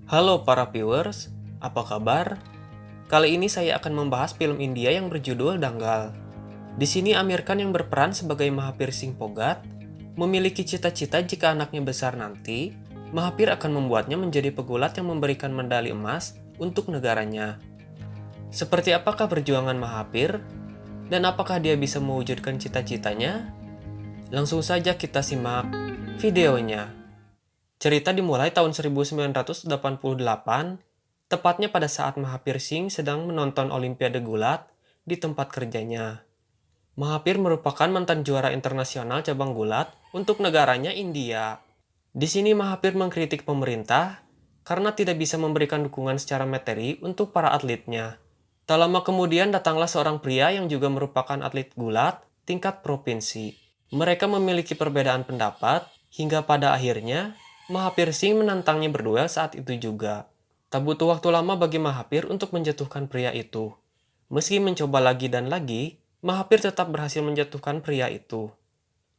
Halo para viewers, apa kabar? Kali ini saya akan membahas film India yang berjudul Dangal. Di sini Amir Khan yang berperan sebagai Mahathir Singh Phogat memiliki cita-cita jika anaknya besar nanti, Mahathir akan membuatnya menjadi pegulat yang memberikan medali emas untuk negaranya. Seperti apakah perjuangan Mahathir? Dan apakah dia bisa mewujudkan cita-citanya? Langsung saja kita simak videonya. Cerita dimulai tahun 1988, tepatnya pada saat Mahathir Singh sedang menonton Olimpiade Gulat di tempat kerjanya. Mahathir merupakan mantan juara internasional cabang gulat untuk negaranya India. Di sini Mahathir mengkritik pemerintah karena tidak bisa memberikan dukungan secara materi untuk para atletnya. Tak lama kemudian datanglah seorang pria yang juga merupakan atlet gulat tingkat provinsi. Mereka memiliki perbedaan pendapat hingga pada akhirnya Mahathir Singh menantangnya berduel saat itu juga. Tak butuh waktu lama bagi Mahathir untuk menjatuhkan pria itu. Meski mencoba lagi dan lagi, Mahathir tetap berhasil menjatuhkan pria itu.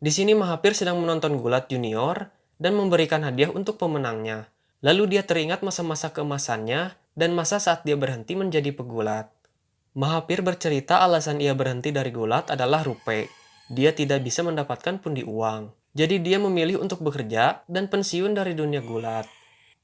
Di sini Mahathir sedang menonton gulat junior dan memberikan hadiah untuk pemenangnya. Lalu dia teringat masa-masa keemasannya dan masa saat dia berhenti menjadi pegulat. Mahathir bercerita alasan ia berhenti dari gulat adalah rupiah. Dia tidak bisa mendapatkan pundi uang. Jadi dia memilih untuk bekerja dan pensiun dari dunia gulat.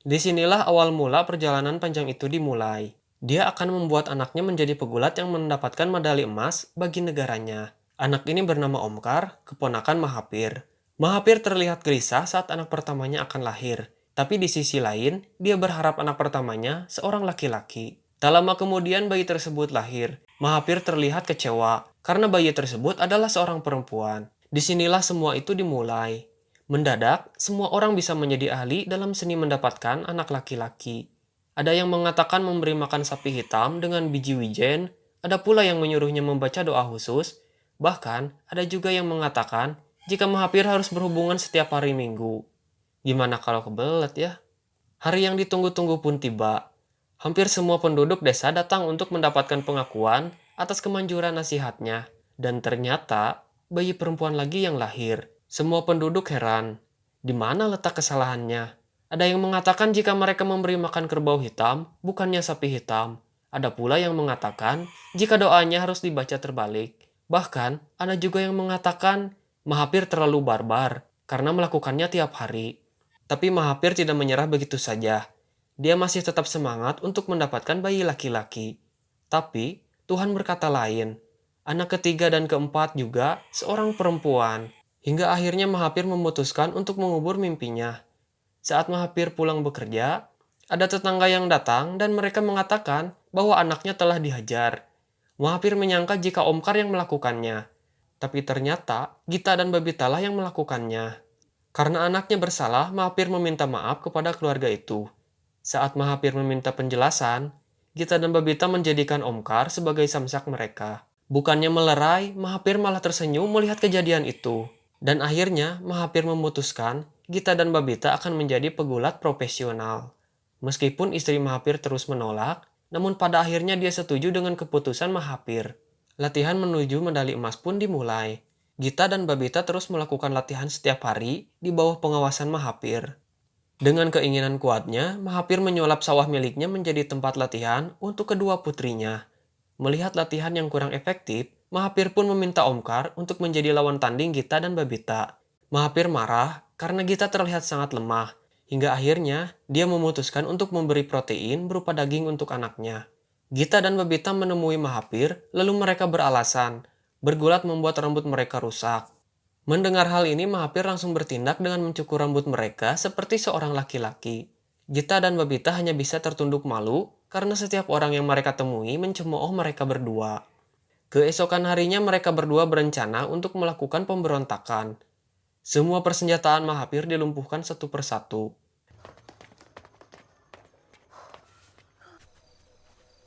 Disinilah awal mula perjalanan panjang itu dimulai. Dia akan membuat anaknya menjadi pegulat yang mendapatkan medali emas bagi negaranya. Anak ini bernama Omkar, keponakan Mahathir. Mahathir terlihat gelisah saat anak pertamanya akan lahir. Tapi di sisi lain, dia berharap anak pertamanya seorang laki-laki. Tak lama kemudian bayi tersebut lahir. Mahathir terlihat kecewa karena bayi tersebut adalah seorang perempuan. Disinilah semua itu dimulai. Mendadak, semua orang bisa menjadi ahli dalam seni mendapatkan anak laki-laki. Ada yang mengatakan memberi makan sapi hitam dengan biji wijen, ada pula yang menyuruhnya membaca doa khusus, bahkan ada juga yang mengatakan jika Mahathir harus berhubungan setiap hari Minggu. Gimana kalau kebelet ya? Hari yang ditunggu-tunggu pun tiba. Hampir semua penduduk desa datang untuk mendapatkan pengakuan atas kemanjuran nasihatnya. Dan ternyata, bayi perempuan lagi yang lahir. Semua penduduk heran. Di mana letak kesalahannya? Ada yang mengatakan jika mereka memberi makan kerbau hitam, bukannya sapi hitam. Ada pula yang mengatakan jika doanya harus dibaca terbalik. Bahkan, ada juga yang mengatakan Mahathir terlalu barbar karena melakukannya tiap hari. Tapi Mahathir tidak menyerah begitu saja. Dia masih tetap semangat untuk mendapatkan bayi laki-laki. Tapi Tuhan berkata lain. Anak ketiga dan keempat juga seorang perempuan. Hingga akhirnya Mahathir memutuskan untuk mengubur mimpinya. Saat Mahathir pulang bekerja, ada tetangga yang datang dan mereka mengatakan bahwa anaknya telah dihajar. Mahathir menyangka jika Omkar yang melakukannya. Tapi ternyata Gita dan Babitalah yang melakukannya. Karena anaknya bersalah, Mahathir meminta maaf kepada keluarga itu. Saat Mahathir meminta penjelasan, Gita dan Babita menjadikan Omkar sebagai samsak mereka. Bukannya melerai, Mahathir malah tersenyum melihat kejadian itu. Dan akhirnya Mahathir memutuskan Gita dan Babita akan menjadi pegulat profesional. Meskipun istri Mahathir terus menolak, namun pada akhirnya dia setuju dengan keputusan Mahathir. Latihan menuju medali emas pun dimulai. Gita dan Babita terus melakukan latihan setiap hari di bawah pengawasan Mahathir. Dengan keinginan kuatnya, Mahathir menyulap sawah miliknya menjadi tempat latihan untuk kedua putrinya. Melihat latihan yang kurang efektif, Mahathir pun meminta Omkar untuk menjadi lawan tanding Gita dan Babita. Mahathir marah karena Gita terlihat sangat lemah, hingga akhirnya dia memutuskan untuk memberi protein berupa daging untuk anaknya. Gita dan Babita menemui Mahathir, lalu mereka beralasan, bergulat membuat rambut mereka rusak. Mendengar hal ini, Mahathir langsung bertindak dengan mencukur rambut mereka seperti seorang laki-laki. Gita dan Babita hanya bisa tertunduk malu karena setiap orang yang mereka temui mencemooh mereka berdua. Keesokan harinya mereka berdua berencana untuk melakukan pemberontakan. Semua persenjataan Mahathir dilumpuhkan satu persatu.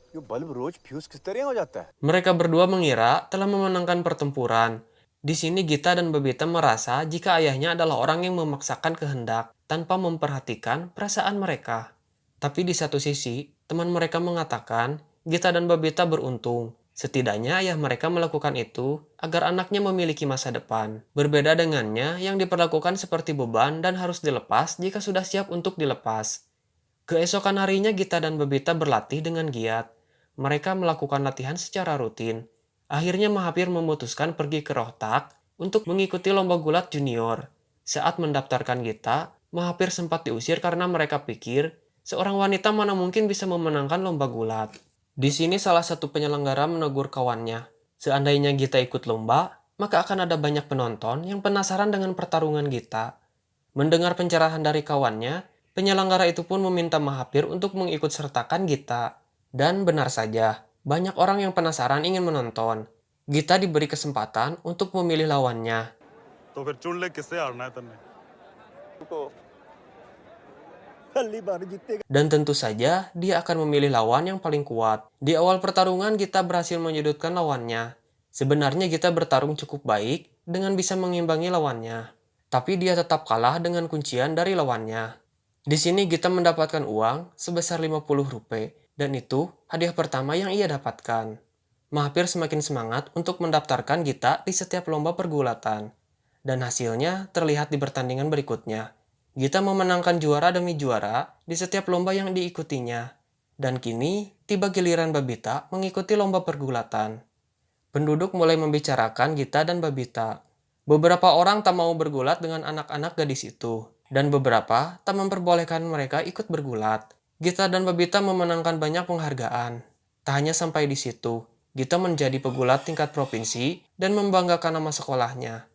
ये बल्ब रोज फ्यूज किस तरह हो जाता है? Mereka berdua mengira telah memenangkan pertempuran. Di sini Gita dan Babita merasa jika ayahnya adalah orang yang memaksakan kehendak tanpa memperhatikan perasaan mereka. Tapi di satu sisi, teman mereka mengatakan Gita dan Babita beruntung. Setidaknya ayah mereka melakukan itu agar anaknya memiliki masa depan. Berbeda dengannya yang diperlakukan seperti beban dan harus dilepas jika sudah siap untuk dilepas. Keesokan harinya Gita dan Babita berlatih dengan giat. Mereka melakukan latihan secara rutin. Akhirnya Mahapir memutuskan pergi ke Rohtak untuk mengikuti lomba gulat junior. Saat mendaftarkan Gita, Mahapir sempat diusir karena mereka pikir seorang wanita mana mungkin bisa memenangkan lomba gulat. Di sini salah satu penyelenggara menegur kawannya. Seandainya Gita ikut lomba, maka akan ada banyak penonton yang penasaran dengan pertarungan Gita. Mendengar pencerahan dari kawannya, penyelenggara itu pun meminta Mahapir untuk mengikut sertakan Gita. Dan benar saja, banyak orang yang penasaran ingin menonton. Gita diberi kesempatan untuk memilih lawannya. तो फिर चुन ले किससे हारना है तन्ने Dan tentu saja, dia akan memilih lawan yang paling kuat. Di awal pertarungan, Gita berhasil menyudutkan lawannya. Sebenarnya Gita bertarung cukup baik dengan bisa mengimbangi lawannya. Tapi dia tetap kalah dengan kuncian dari lawannya. Di sini Gita mendapatkan uang sebesar 50 rupiah, dan itu hadiah pertama yang ia dapatkan. Mahapir semakin semangat untuk mendaftarkan Gita di setiap lomba pergulatan. Dan hasilnya terlihat di pertandingan berikutnya. Gita memenangkan juara demi juara di setiap lomba yang diikutinya. Dan kini tiba giliran Babita mengikuti lomba pergulatan. Penduduk mulai membicarakan Gita dan Babita. Beberapa orang tak mau bergulat dengan anak-anak gadis itu. Dan beberapa tak memperbolehkan mereka ikut bergulat. Gita dan Babita memenangkan banyak penghargaan. Tak hanya sampai di situ, Gita menjadi pegulat tingkat provinsi dan membanggakan nama sekolahnya.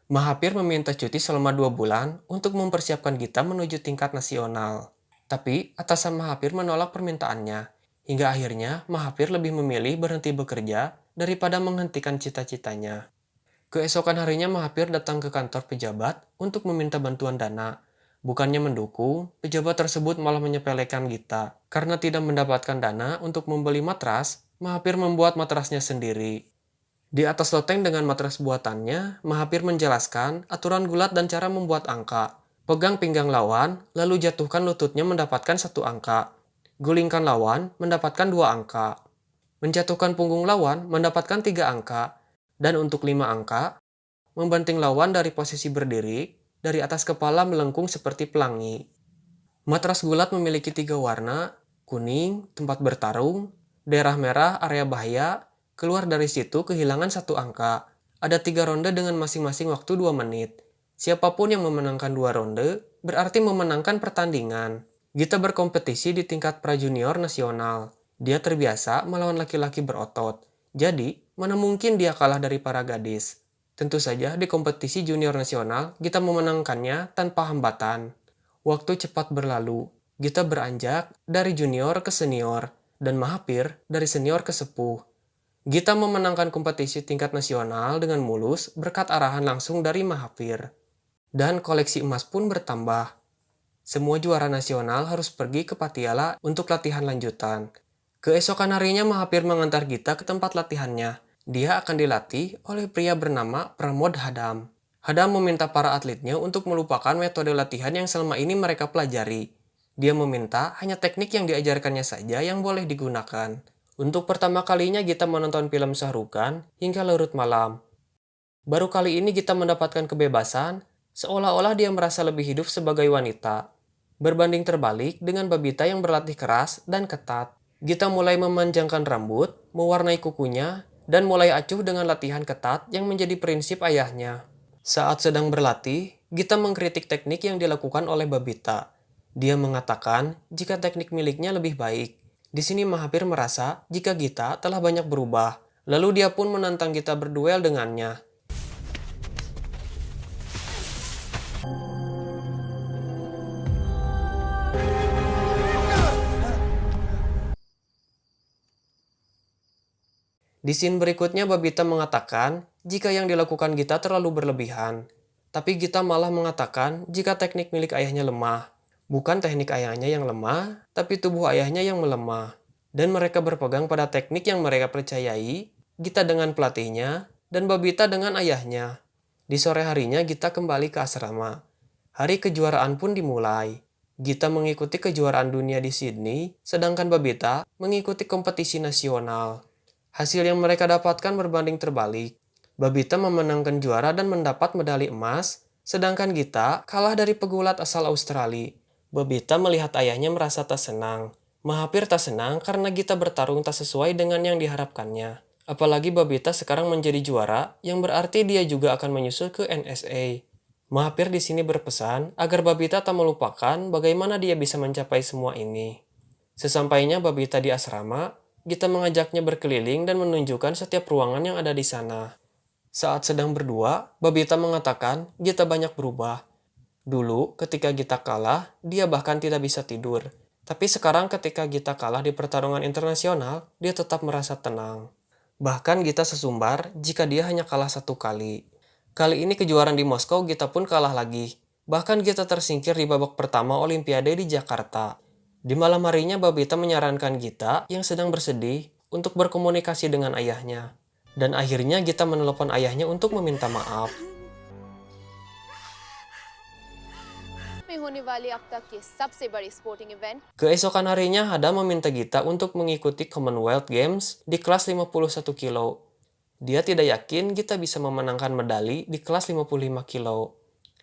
Mahapir meminta cuti selama 2 bulan untuk mempersiapkan Gita menuju tingkat nasional. Tapi atasan Mahapir menolak permintaannya. Hingga akhirnya Mahapir lebih memilih berhenti bekerja daripada menghentikan cita-citanya. Keesokan harinya Mahapir datang ke kantor pejabat untuk meminta bantuan dana. Bukannya mendukung, pejabat tersebut malah menyepelekan Gita. Karena tidak mendapatkan dana untuk membeli matras, Mahapir membuat matrasnya sendiri. Di atas loteng dengan matras buatannya, Mahapir menjelaskan aturan gulat dan cara membuat angka. Pegang pinggang lawan, lalu jatuhkan lututnya mendapatkan 1 angka. Gulingkan lawan, mendapatkan 2 angka. Menjatuhkan punggung lawan, mendapatkan 3 angka. Dan untuk 5 angka, membanting lawan dari posisi berdiri, dari atas kepala melengkung seperti pelangi. Matras gulat memiliki 3 warna, kuning, tempat bertarung, daerah merah, area bahaya. Keluar dari situ kehilangan 1 angka. Ada 3 ronde dengan masing-masing waktu 2 menit. Siapapun yang memenangkan 2 ronde, berarti memenangkan pertandingan. Gita berkompetisi di tingkat pra-junior nasional. Dia terbiasa melawan laki-laki berotot. Jadi, mana mungkin dia kalah dari para gadis. Tentu saja di kompetisi junior nasional, Gita memenangkannya tanpa hambatan. Waktu cepat berlalu. Gita beranjak dari junior ke senior, dan Mahapir dari senior ke sepuh. Gita memenangkan kompetisi tingkat nasional dengan mulus berkat arahan langsung dari Mahapir. Dan koleksi emas pun bertambah. Semua juara nasional harus pergi ke Patiala untuk latihan lanjutan. Keesokan harinya Mahapir mengantar Gita ke tempat latihannya. Dia akan dilatih oleh pria bernama Pramod Hadam. Hadam meminta para atletnya untuk melupakan metode latihan yang selama ini mereka pelajari. Dia meminta hanya teknik yang diajarkannya saja yang boleh digunakan. Untuk pertama kalinya Gita menonton film Shahrukan hingga larut malam. Baru kali ini Gita mendapatkan kebebasan, seolah-olah dia merasa lebih hidup sebagai wanita. Berbanding terbalik dengan Babita yang berlatih keras dan ketat. Gita mulai memanjangkan rambut, mewarnai kukunya, dan mulai acuh dengan latihan ketat yang menjadi prinsip ayahnya. Saat sedang berlatih, Gita mengkritik teknik yang dilakukan oleh Babita. Dia mengatakan jika teknik miliknya lebih baik. Di sini Mahapir merasa jika Gita telah banyak berubah, lalu dia pun menantang Gita berduel dengannya. Di scene berikutnya Babita mengatakan jika yang dilakukan Gita terlalu berlebihan. Tapi Gita malah mengatakan jika teknik milik ayahnya lemah. Bukan teknik ayahnya yang lemah, tapi tubuh ayahnya yang melemah. Dan mereka berpegang pada teknik yang mereka percayai, Gita dengan pelatihnya, dan Babita dengan ayahnya. Di sore harinya Gita kembali ke asrama. Hari kejuaraan pun dimulai. Gita mengikuti kejuaraan dunia di Sydney, sedangkan Babita mengikuti kompetisi nasional. Hasil yang mereka dapatkan berbanding terbalik. Babita memenangkan juara dan mendapat medali emas, sedangkan Gita kalah dari pegulat asal Australia. Babita melihat ayahnya merasa tak senang. Mahapir tak senang karena Gita bertarung tak sesuai dengan yang diharapkannya. Apalagi Babita sekarang menjadi juara, yang berarti dia juga akan menyusul ke NSA. Mahapir di sini berpesan agar Babita tak melupakan bagaimana dia bisa mencapai semua ini. Sesampainya Babita di asrama, Gita mengajaknya berkeliling dan menunjukkan setiap ruangan yang ada di sana. Saat sedang berdua, Babita mengatakan Gita banyak berubah. Dulu, ketika Gita kalah, dia bahkan tidak bisa tidur. Tapi sekarang ketika Gita kalah di pertarungan internasional, dia tetap merasa tenang. Bahkan Gita sesumbar jika dia hanya kalah 1 kali. Kali ini kejuaraan di Moskow Gita pun kalah lagi. Bahkan Gita tersingkir di babak pertama Olimpiade di Jakarta. Di malam harinya Babita menyarankan Gita yang sedang bersedih untuk berkomunikasi dengan ayahnya. Dan akhirnya Gita menelepon ayahnya untuk meminta maaf. होने वाली अब तक की सबसे बड़ी sporting event Keesokan harinya Hada meminta Gita untuk mengikuti Commonwealth Games di kelas 51 kilo. Dia tidak yakin Gita bisa memenangkan medali di kelas 55 kilo.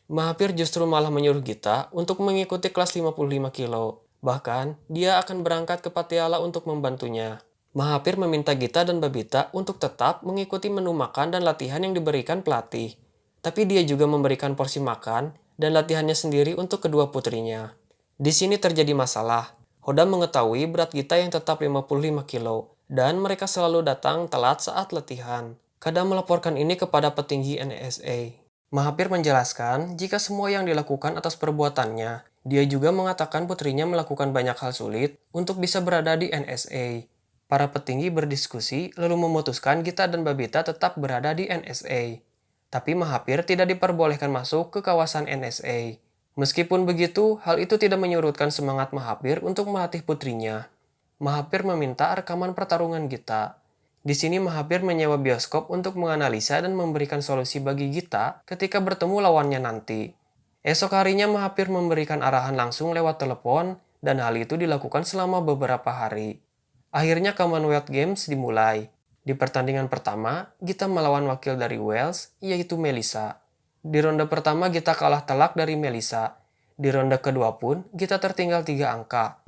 Mahapir justru malah menyuruh Gita untuk mengikuti kelas 55 kilo. Bahkan, dia akan berangkat ke Patiala untuk membantunya. Mahapir meminta Gita dan Babita untuk tetap mengikuti menu makan dan latihan yang diberikan pelatih. Tapi dia juga memberikan porsi makan dan latihannya sendiri untuk kedua putrinya. Di sini terjadi masalah. Hoda mengetahui berat Gita yang tetap 55 kilo, dan mereka selalu datang telat saat latihan. Kada melaporkan ini kepada petinggi NSA. Mahapir menjelaskan jika semua yang dilakukan atas perbuatannya. Dia juga mengatakan putrinya melakukan banyak hal sulit untuk bisa berada di NSA. Para petinggi berdiskusi lalu memutuskan Gita dan Babita tetap berada di NSA. Tapi Mahapir tidak diperbolehkan masuk ke kawasan NSA. Meskipun begitu, hal itu tidak menyurutkan semangat Mahapir untuk melatih putrinya. Mahapir meminta rekaman pertarungan Gita. Di sini Mahapir menyewa bioskop untuk menganalisa dan memberikan solusi bagi Gita ketika bertemu lawannya nanti. Esok harinya Mahapir memberikan arahan langsung lewat telepon, dan hal itu dilakukan selama beberapa hari. Akhirnya Commonwealth Games dimulai. Di pertandingan pertama, Gita melawan wakil dari Wales, yaitu Melissa. Di ronde pertama, Gita kalah telak dari Melissa. Di ronde kedua pun, Gita tertinggal 3 angka.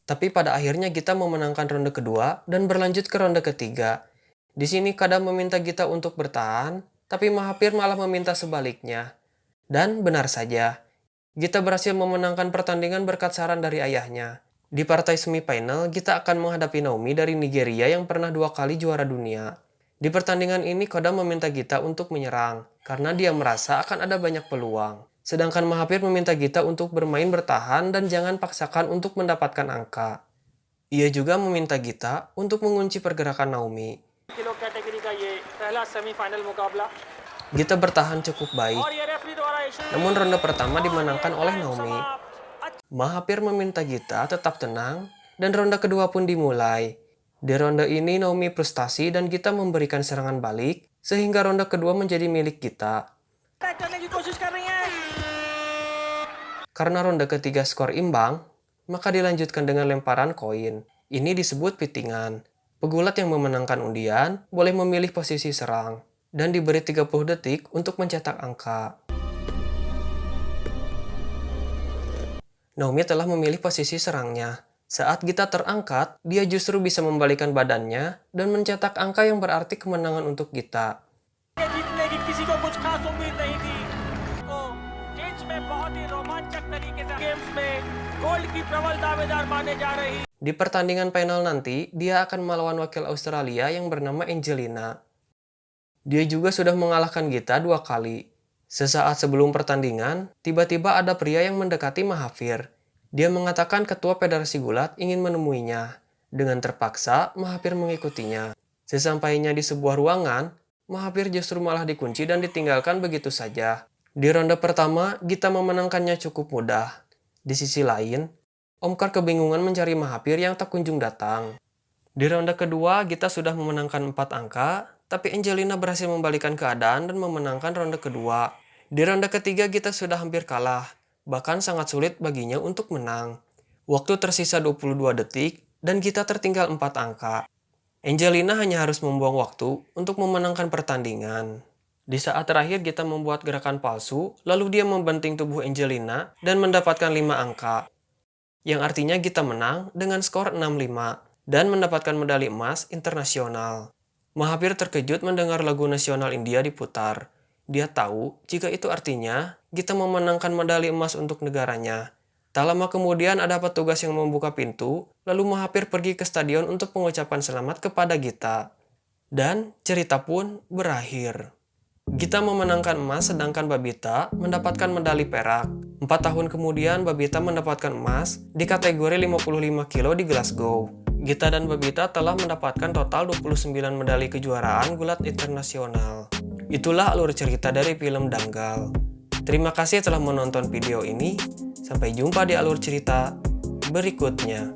Tapi pada akhirnya Gita memenangkan ronde kedua dan berlanjut ke ronde ketiga. Di sini Kada meminta Gita untuk bertahan, tapi Mahapir malah meminta sebaliknya. Dan benar saja, Gita berhasil memenangkan pertandingan berkat saran dari ayahnya. Di partai semifinal, Gita akan menghadapi Naomi dari Nigeria yang pernah 2 kali juara dunia. Di pertandingan ini, Koda meminta Gita untuk menyerang, karena dia merasa akan ada banyak peluang. Sedangkan Mahapir meminta Gita untuk bermain bertahan dan jangan paksakan untuk mendapatkan angka. Ia juga meminta Gita untuk mengunci pergerakan Naomi. Gita bertahan cukup baik, namun ronde pertama dimenangkan oleh Naomi. Mahapir meminta Gita tetap tenang, dan ronde kedua pun dimulai. Di ronde ini Naomi frustasi dan Gita memberikan serangan balik, sehingga ronde kedua menjadi milik Gita. Karena ronde ketiga skor imbang, maka dilanjutkan dengan lemparan koin. Ini disebut pitingan. Pegulat yang memenangkan undian boleh memilih posisi serang, dan diberi 30 detik untuk mencetak angka. Naomi telah memilih posisi serangnya. Saat Gita terangkat, dia justru bisa membalikan badannya dan mencetak angka yang berarti kemenangan untuk Gita. Di pertandingan final nanti, dia akan melawan wakil Australia yang bernama Angelina. Dia juga sudah mengalahkan Gita 2 kali. Sesaat sebelum pertandingan, tiba-tiba ada pria yang mendekati Mahapir. Dia mengatakan ketua Federasi Gulat ingin menemuinya. Dengan terpaksa, Mahapir mengikutinya. Sesampainya di sebuah ruangan, Mahapir justru malah dikunci dan ditinggalkan begitu saja. Di ronde pertama, Gita memenangkannya cukup mudah. Di sisi lain, Omkar kebingungan mencari Mahapir yang tak kunjung datang. Di ronde kedua, Gita sudah memenangkan 4 angka, tapi Angelina berhasil membalikan keadaan dan memenangkan ronde kedua. Di ronde ketiga Gita sudah hampir kalah, bahkan sangat sulit baginya untuk menang. Waktu tersisa 22 detik dan Gita tertinggal 4 angka. Angelina hanya harus membuang waktu untuk memenangkan pertandingan. Di saat terakhir Gita membuat gerakan palsu, lalu dia membanting tubuh Angelina dan mendapatkan 5 angka. Yang artinya Gita menang dengan skor 6-5 dan mendapatkan medali emas internasional. Mahathir terkejut mendengar lagu nasional India diputar. Dia tahu jika itu artinya Gita memenangkan medali emas untuk negaranya. Tak lama kemudian ada petugas yang membuka pintu, lalu Mahathir pergi ke stadion untuk mengucapkan selamat kepada Gita. Dan cerita pun berakhir. Gita memenangkan emas sedangkan Babita mendapatkan medali perak. 4 tahun kemudian Babita mendapatkan emas di kategori 55 kilo di Glasgow. Gita dan Babita telah mendapatkan total 29 medali kejuaraan gulat internasional. Itulah alur cerita dari film Danggal. Terima kasih telah menonton video ini. Sampai jumpa di alur cerita berikutnya.